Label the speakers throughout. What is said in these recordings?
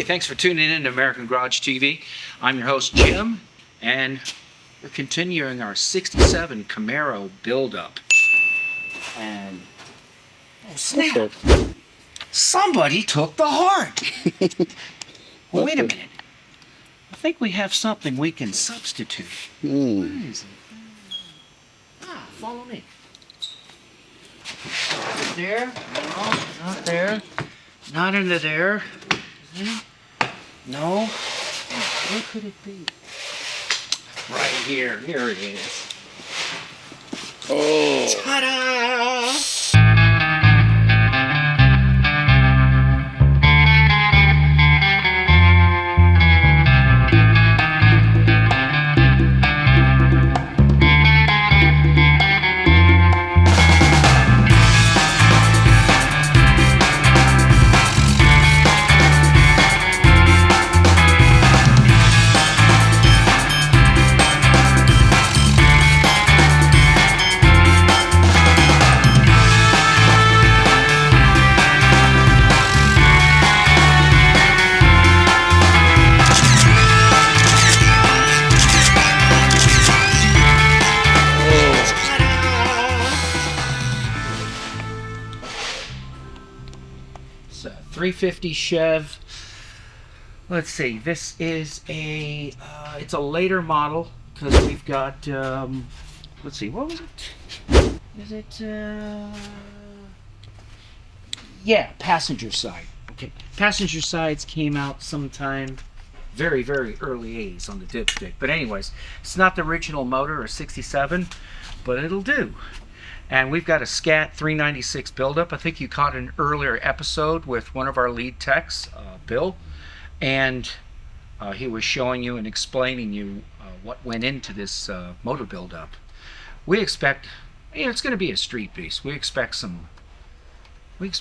Speaker 1: thanks for tuning in to American Garage TV. I'm your host, Jim, and we're continuing our 67 Camaro build-up. And, oh snap, somebody took the heart. Well, wait a minute. I think we have something we can substitute. Where is it? Follow me. Is it there? No, not there. Not into there. No. Where could it be? Right here. Here it is.
Speaker 2: Oh.
Speaker 1: Ta-da! It's a 350 Chev. Let's see. This is a it's a later model because we've got let's see, what was it? Is it yeah, passenger side. Okay, passenger sides came out sometime very early 80s on the dipstick. But anyways, it's not the original motor or 67, but it'll do. And we've got a Scat 396 buildup. I think you caught an earlier episode with one of our lead techs, Bill, and he was showing you and explaining you what went into this motor buildup. We expect, you know, it's going to be a street beast. We expect some love.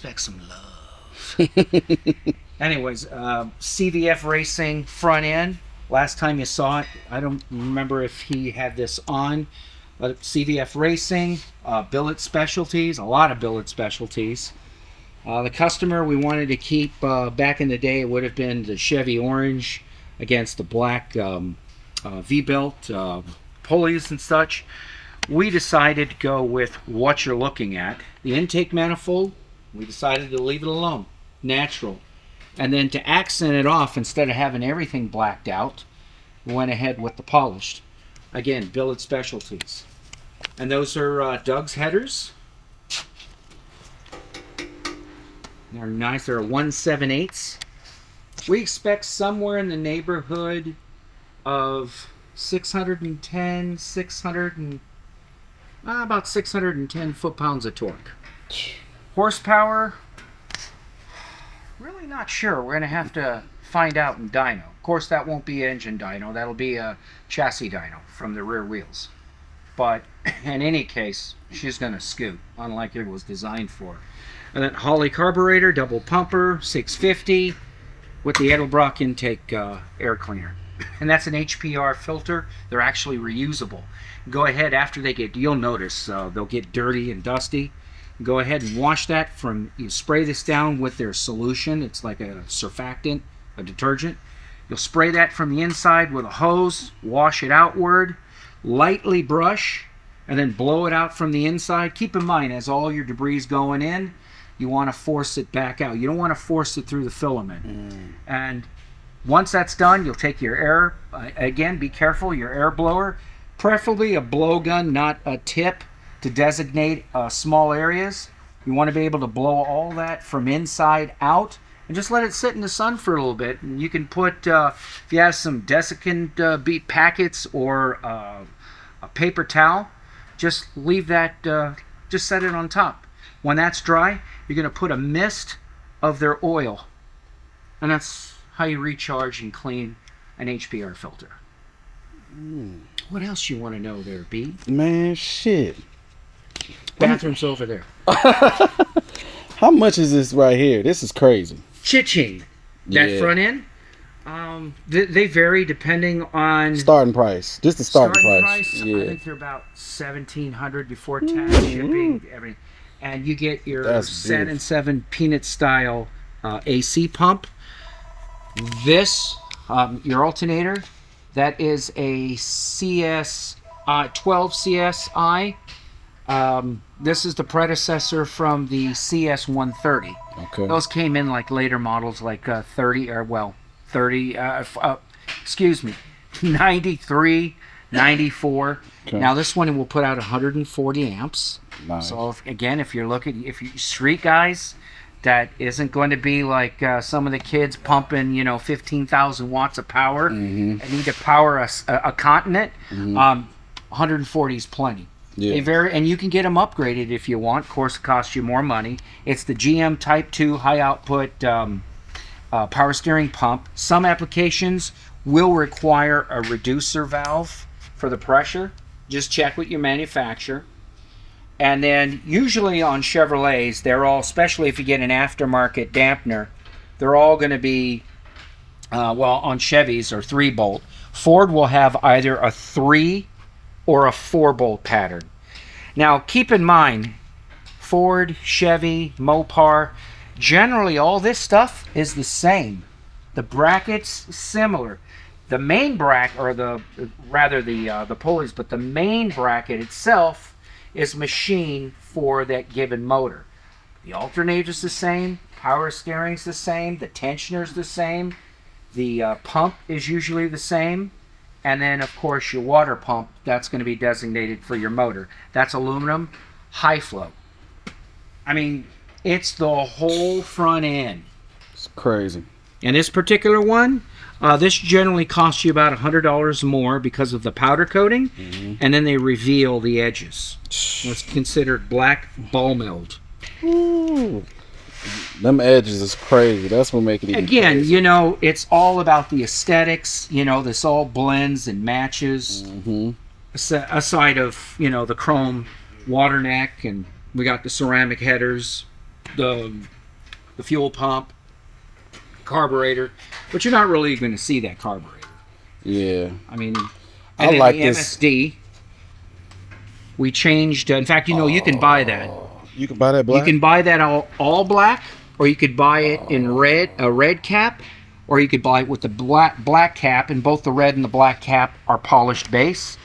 Speaker 1: Anyways, CVF Racing front end. Last time you saw it, I don't remember if he had this on. But CVF Racing, billet specialties, a lot of billet specialties. The customer we wanted to keep back in the day, it would have been the Chevy Orange against the black V-belt pulleys and such. We decided to go with what you're looking at. The intake manifold, we decided to leave it alone, natural. And then to accent it off, instead of having everything blacked out, we went ahead with the polished. Again, billet specialties. And those are Doug's headers. They're nice. They're 1/7/8. We expect somewhere in the neighborhood of 610, about 610 foot-pounds of torque. Horsepower, really not sure. We're going to have to find out in dyno. Of course, that won't be engine dyno. That'll be a chassis dyno from the rear wheels. But in any case, she's going to scoot, unlike it was designed for. And then Holley carburetor, double pumper, 650 with the Edelbrock intake air cleaner. And that's an HPR filter. They're actually reusable. Go ahead after they get, you'll notice they'll get dirty and dusty. Go ahead and wash that from, you spray this down with their solution. It's like a surfactant, a detergent. You'll spray that from the inside with a hose, wash it outward, lightly brush, and then blow it out from the inside. Keep in mind, as all your debris is going in, you want to force it back out. You don't want to force it through the filament. And once that's done, you'll take your air, again, be careful, your air blower, preferably a blowgun, not a tip, to designate small areas. You want to be able to blow all that from inside out and just let it sit in the sun for a little bit. And you can put, if you have some desiccant beat packets or a paper towel, just leave that, just set it on top. When that's dry, you're going to put a mist of their oil. And that's how you recharge and clean an HPR filter. What else you want to know there, B?
Speaker 2: Man, shit.
Speaker 1: Bathroom's over there.
Speaker 2: How much is this right here? This is crazy.
Speaker 1: Cha-ching. That front end, they vary depending on
Speaker 2: starting price. Just the starting price.
Speaker 1: Yeah. I think they're about $1,700 before tax, shipping, everything. And you get your Set and 7 peanut style AC pump. This, your alternator, that is a CS 12 CSI. This is the predecessor from the CS 130.
Speaker 2: Okay.
Speaker 1: Those came in like later models, like 93, 94.
Speaker 2: Okay.
Speaker 1: Now this one will put out 140 amps.
Speaker 2: Nice.
Speaker 1: So if you're looking, if you street guys, that isn't going to be like some of the kids pumping, 15,000 watts of power and need to power a continent. 140 is plenty.
Speaker 2: Yeah.
Speaker 1: And you can get them upgraded if you want. Of course, it costs you more money. It's the GM Type 2 high output power steering pump. Some applications will require a reducer valve for the pressure. Just check with your manufacturer. And then usually on Chevrolets, they're all, especially if you get an aftermarket dampener, they're all going to be, on Chevys or 3-bolt. Ford will have either a 3 or a 4-bolt pattern. Now keep in mind, Ford, Chevy, Mopar, generally all this stuff is the same. The brackets similar. The main bracket, or the pulleys, but the main bracket itself is machined for that given motor. The alternator's the same, power steering's the same, the tensioner's the same, the pump is usually the same, and then of course your water pump, that's going to be designated for your motor. That's aluminum, high flow. I mean, it's the whole front end.
Speaker 2: It's crazy.
Speaker 1: And this particular one, this generally costs you about $100 more because of the powder coating, and then they reveal the edges. It's considered black ball meld.
Speaker 2: Ooh. Them edges is crazy. That's what make it even
Speaker 1: Again,
Speaker 2: crazy.
Speaker 1: it's all about the aesthetics. This all blends and matches. Aside of, the chrome water neck, and we got the ceramic headers, the fuel pump, carburetor, but you're not really going to see that carburetor.
Speaker 2: Yeah.
Speaker 1: I mean,
Speaker 2: I
Speaker 1: and
Speaker 2: like
Speaker 1: the
Speaker 2: this.
Speaker 1: MSD. We changed. In fact, you can buy that.
Speaker 2: You can buy that black?
Speaker 1: You can buy that all black, or you could buy it in a red cap, or you could buy it with the black cap, and both the red and the black cap are polished base.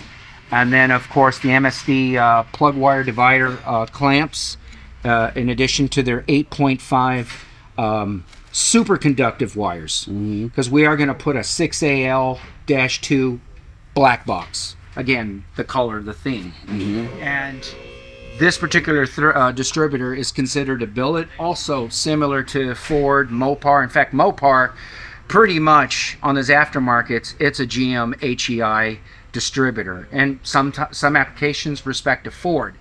Speaker 1: And then, of course, the MSD plug wire divider clamps, in addition to their 8.5 superconductive wires, because we are going to put a 6AL-2 black box. Again, the color, the theme. And this particular distributor is considered a billet, also similar to Ford, Mopar. In fact, Mopar, pretty much on those aftermarkets, it's a GM HEI distributor, and some applications respect to Ford.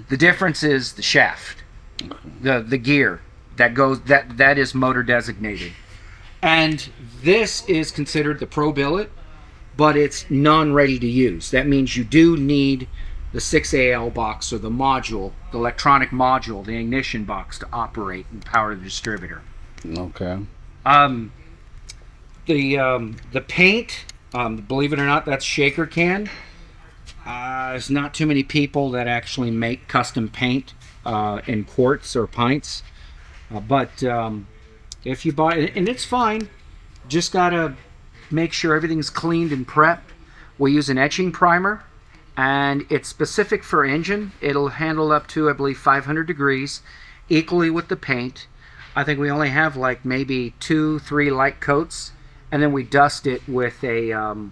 Speaker 1: The difference is the shaft, the gear that goes, that is motor designated. And this is considered the Pro billet, but it's non-ready to use. That means you do need the 6AL box, or the module, the electronic module, the ignition box, to operate and power the distributor.
Speaker 2: Okay.
Speaker 1: The paint, believe it or not, that's shaker can. There's not too many people that actually make custom paint in quarts or pints. But if you buy it, and it's fine, just gotta make sure everything's cleaned and prepped. We use an etching primer, and it's specific for engine. It'll handle up to, I believe, 500 degrees, equally with the paint. I think we only have like maybe 2-3 light coats, and then we dust it with a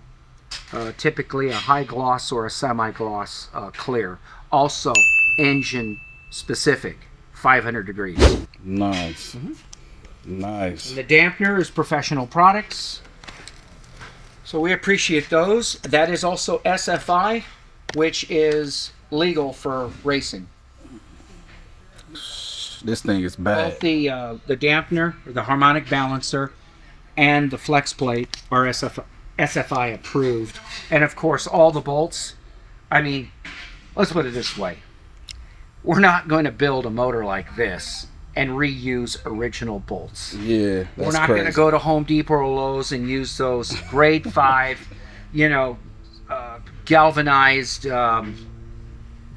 Speaker 1: typically a high gloss or a semi-gloss clear. Also engine specific, 500 degrees.
Speaker 2: Nice. Nice.
Speaker 1: And the dampener is Professional Products, so we appreciate those. That is also SFI, which is legal for racing.
Speaker 2: This thing is bad.
Speaker 1: Both the dampener, or the harmonic balancer, and the flex plate are SFI approved. And of course, all the bolts. I mean, let's put it this way. We're not going to build a motor like this and reuse original bolts.
Speaker 2: Yeah, that's
Speaker 1: We're not going to go to Home Depot or Lowe's and use those grade 5, galvanized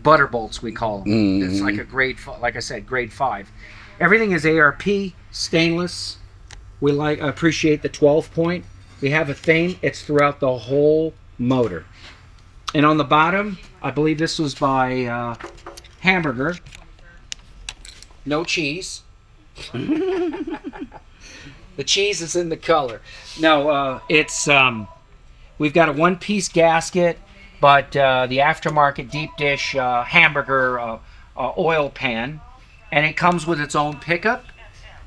Speaker 1: butter bolts, we call them. It's like a grade 5. Everything is ARP stainless We appreciate the 12 point. We have a theme. It's throughout the whole motor. And on the bottom, I believe this was by Hamburger. No cheese. The cheese is in the color. No, it's we've got a one-piece gasket, but the aftermarket deep dish Hamburger oil pan, and it comes with its own pickup.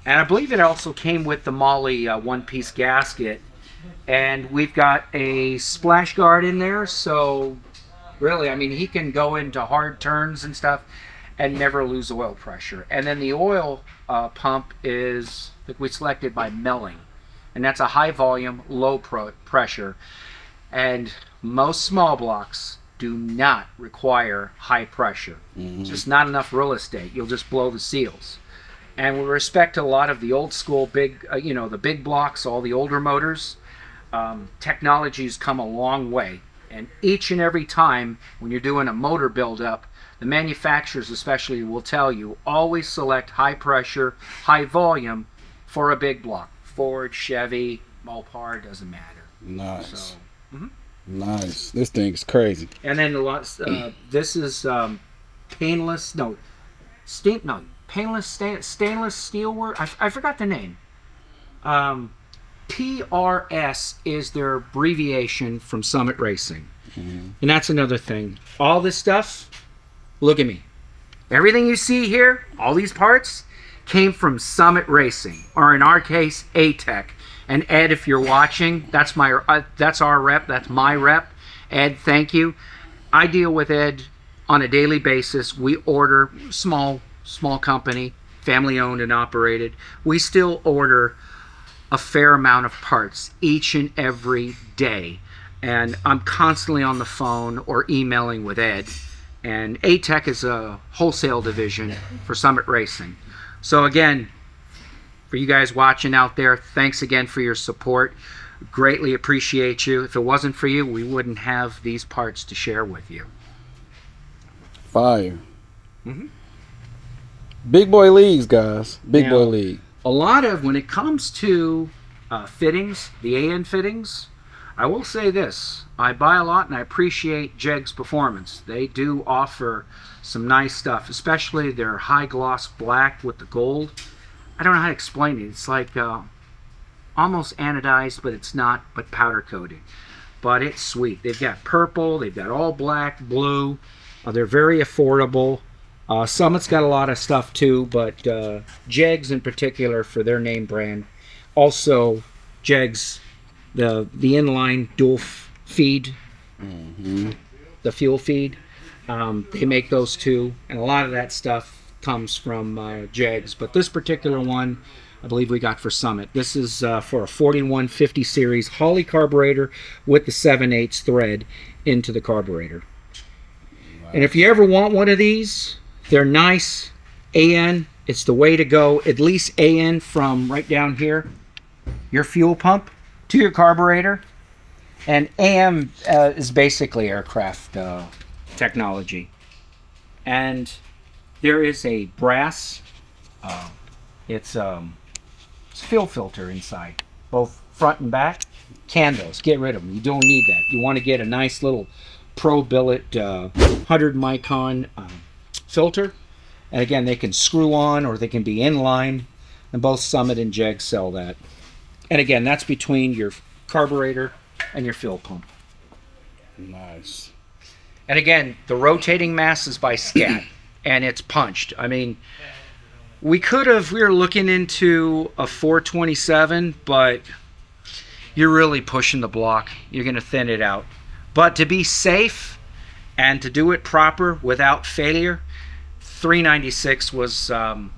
Speaker 1: And I believe it also came with the Molly one-piece gasket. And we've got a splash guard in there, so really, I mean, he can go into hard turns and stuff and never lose oil pressure. And then the oil pump is that we selected by Melling, and that's a high volume, low pressure. And most small blocks do not require high pressure. It's just not enough real estate. You'll just blow the seals. And with respect to a lot of the old school big, the big blocks, all the older motors, technology's come a long way. And each and every time when you're doing a motor buildup, the manufacturers especially will tell you, always select high pressure, high volume for a big block. Ford, Chevy, Mopar, doesn't matter.
Speaker 2: Nice.
Speaker 1: So,
Speaker 2: Nice. This thing is crazy.
Speaker 1: and then this is painless stainless steel work. I forgot the name. PRS is their abbreviation from Summit Racing. And that's another thing. All this stuff, look at me. Everything you see here, all these parts, came from Summit Racing, or in our case, ATEC. And Ed, if you're watching, that's our rep, that's my rep. Ed, thank you. I deal with Ed on a daily basis. We order small company, family owned and operated. We still order a fair amount of parts each and every day. And I'm constantly on the phone or emailing with Ed. And ATEC is a wholesale division for Summit Racing. So again, for you guys watching out there, thanks again for your support. Greatly appreciate you. If it wasn't for you, we wouldn't have these parts to share with you.
Speaker 2: Fire. Big boy leagues, guys. Big boy league.
Speaker 1: A lot of, when it comes to fittings, the AN fittings, I will say this. I buy a lot and I appreciate Jegs Performance. They do offer some nice stuff, especially their high gloss black with the gold. I don't know how to explain it. It's like almost anodized, but it's not, but powder coated. But it's sweet. They've got purple, they've got all black, blue. They're very affordable. Summit's got a lot of stuff too, but Jegs in particular for their name brand. Also, Jegs, the inline dual feed, the fuel feed. They make those too, and a lot of that stuff comes from Jegs. But this particular one, I believe we got for Summit. This is for a 4150 series Holley carburetor with the 7/8 thread into the carburetor. Wow. And if you ever want one of these, they're nice. AN, it's the way to go. At least AN from right down here, your fuel pump to your carburetor. And AM is basically aircraft technology. And there is a brass, it's fuel filter inside, both front and back. Can those, get rid of them. You don't need that. You want to get a nice little Pro Billet 100 micron filter. And again, they can screw on or they can be inline, and both Summit and Jeg sell that. And again, that's between your carburetor and your fuel pump.
Speaker 2: Nice.
Speaker 1: And again, the rotating mass is by Scat, and it's punched. I mean, we were looking into a 427, but you're really pushing the block. You're going to thin it out. But to be safe and to do it proper without failure, 396 was about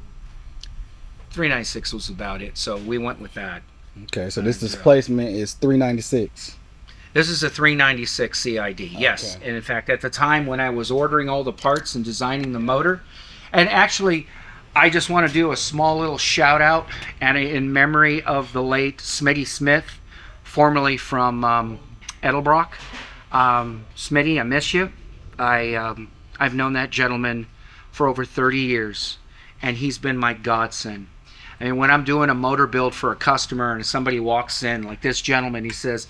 Speaker 1: it. So we went with that.
Speaker 2: Okay, so this displacement is 396.
Speaker 1: This is a 396 CID, yes.
Speaker 2: Okay.
Speaker 1: And in fact, at the time when I was ordering all the parts and designing the motor, and actually, I just want to do a small little shout out in memory of the late Smitty Smith, formerly from Edelbrock. Smitty, I miss you. I've known that gentleman for over 30 years, and he's been my godsend. And when I'm doing a motor build for a customer and somebody walks in, like this gentleman, he says,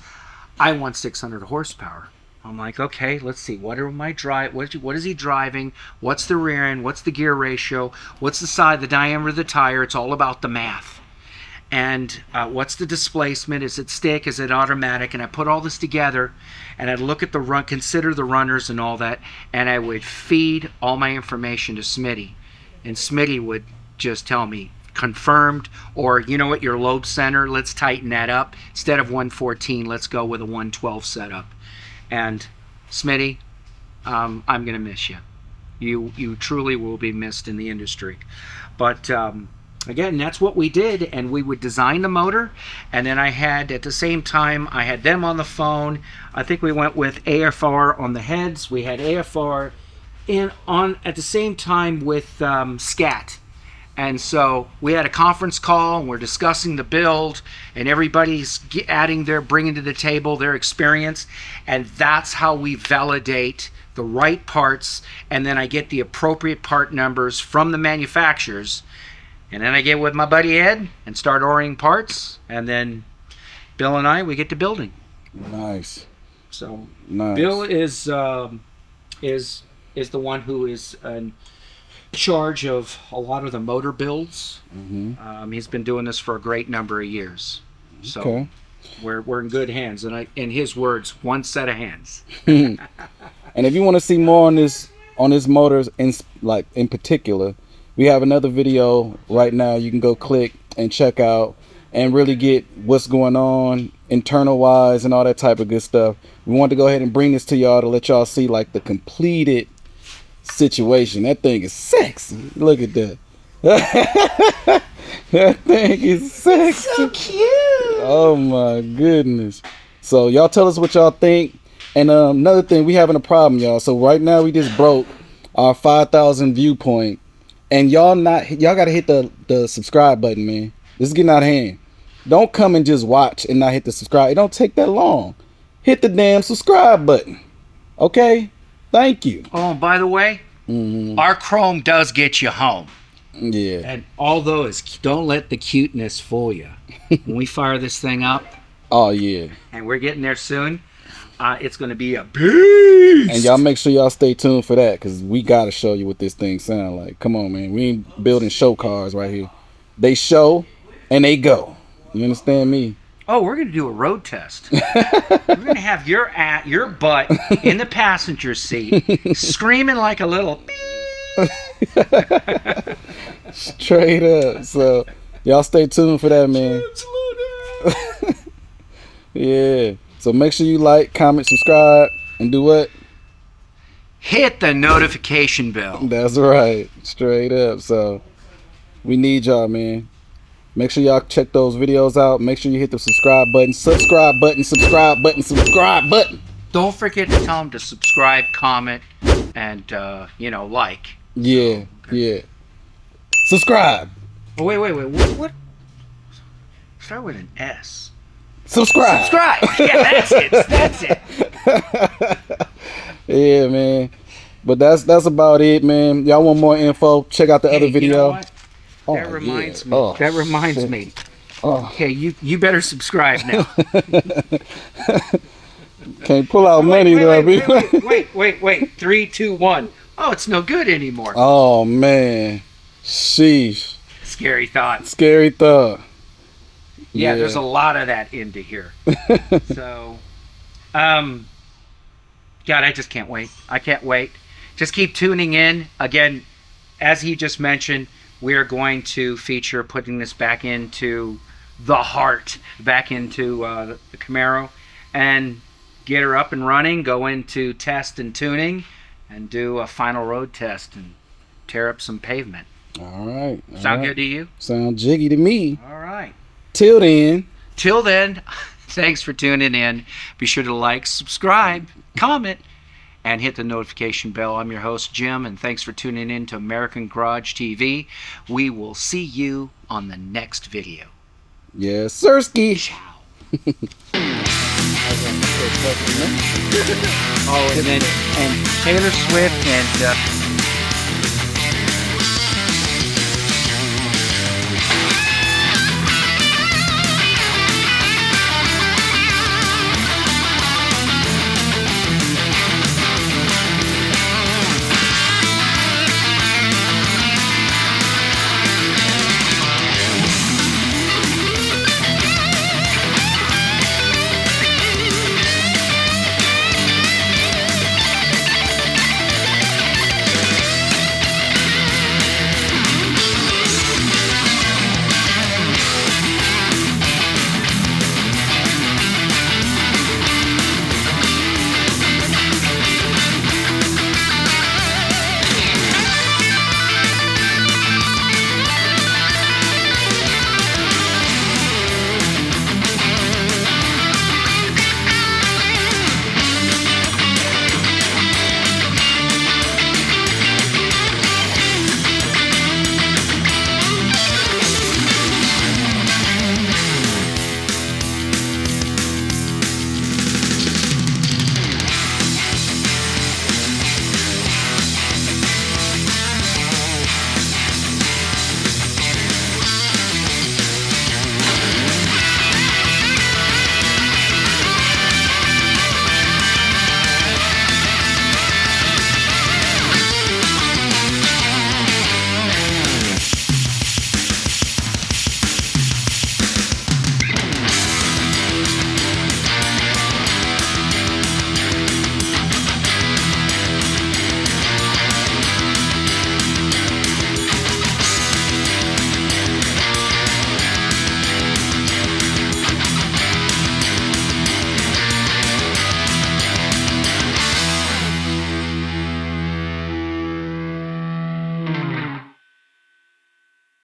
Speaker 1: I want 600 horsepower. I'm like, okay, let's see. What are my drive? What is he driving? What's the rear end? What's the gear ratio? What's the side, the diameter of the tire? It's all about the math. And what's the displacement? Is it stick? Is it automatic? And I put all this together, and I'd look at the run, consider the runners and all that, and I would feed all my information to Smitty, and Smitty would just tell me confirmed, or you know what, your load center, let's tighten that up. Instead of 114, let's go with a 112 setup. And Smitty, I'm gonna miss you. You truly will be missed in the industry. But again, that's what we did, and we would design the motor, and then I had, at the same time, I had them on the phone. I think we went with AFR on the heads. We had AFR at the same time with SCAT. And so we had a conference call, and we're discussing the build, and everybody's bringing to the table their experience, and that's how we validate the right parts, and then I get the appropriate part numbers from the manufacturers, and then I get with my buddy Ed and start ordering parts, and then Bill and I, we get to building.
Speaker 2: Nice.
Speaker 1: So
Speaker 2: nice.
Speaker 1: Bill is the one who is in charge of a lot of the motor builds.
Speaker 2: Mm-hmm.
Speaker 1: He's been doing this for a great number of years, so
Speaker 2: Okay.
Speaker 1: we're in good hands. And in his words, one set of hands.
Speaker 2: And if you want to see more on this motors in particular, we have another video right now. You can go click and check out and really get what's going on internal wise and all that type of good stuff. We want to go ahead and bring this to y'all to let y'all see like the completed situation. That thing is sexy. Look at that. That thing is sexy.
Speaker 1: So cute.
Speaker 2: Oh my goodness. So y'all tell us what y'all think. And another thing, we having a problem, y'all. So right now we just broke our 5,000 viewpoint, and y'all gotta hit the subscribe button, man. This is getting out of hand. Don't come and just watch and not hit the subscribe. It don't take that long. Hit the damn subscribe button. Okay? Thank you.
Speaker 1: Oh, and by the way, our Chrome does get you home.
Speaker 2: Yeah.
Speaker 1: And although don't let the cuteness fool you. When we fire this thing up,
Speaker 2: Oh yeah.
Speaker 1: and we're getting there soon, it's going to be a beast.
Speaker 2: And y'all make sure y'all stay tuned for that, because we gotta show you what this thing sound like. Come on, man. We ain't building show cars right here. They show and they go. You understand me?
Speaker 1: Oh, we're going to do a road test. We're going to have your butt in the passenger seat, screaming like a little.
Speaker 2: Straight up. So y'all stay tuned for that, man. Yeah. So make sure you like, comment, subscribe, and do what?
Speaker 1: Hit the notification bell.
Speaker 2: That's right. Straight up. So we need y'all, man. Make sure y'all check those videos out. Make sure you hit the subscribe button. Subscribe button, subscribe button, subscribe button.
Speaker 1: Don't forget to tell them to subscribe, comment, and, like.
Speaker 2: Yeah, yeah. Subscribe.
Speaker 1: Oh, wait. What? Start with an S.
Speaker 2: Subscribe.
Speaker 1: Subscribe. Yeah, that's it.
Speaker 2: Yeah, man. But that's about it, man. Y'all want more info? Check out the other video.
Speaker 1: You know what?
Speaker 2: Oh,
Speaker 1: That reminds
Speaker 2: yeah.
Speaker 1: me.
Speaker 2: Oh,
Speaker 1: That reminds
Speaker 2: shit.
Speaker 1: me.
Speaker 2: Oh.
Speaker 1: Okay, you better subscribe now.
Speaker 2: Can't pull out money though.
Speaker 1: Wait. 3, 2, 1. Oh, it's no good anymore.
Speaker 2: Oh man. Sheesh.
Speaker 1: Scary thoughts.
Speaker 2: Scary thought.
Speaker 1: Yeah, there's a lot of that into here. So, God, I just can't wait. I can't wait. Just keep tuning in. Again, as he just mentioned, we are going to feature putting this back into the heart, back into the Camaro, and get her up and running, go into test and tuning, and do a final road test and tear up some pavement.
Speaker 2: All right.
Speaker 1: Sound good to you?
Speaker 2: Sound jiggy to me.
Speaker 1: All right.
Speaker 2: Till then.
Speaker 1: Till then, thanks for tuning in. Be sure to like, subscribe, comment, and hit the notification bell. I'm your host, Jim, and thanks for tuning in to American Garage TV. We will see you on the next video.
Speaker 2: Yes, Sirski.
Speaker 1: Ciao. Oh, and Taylor Swift and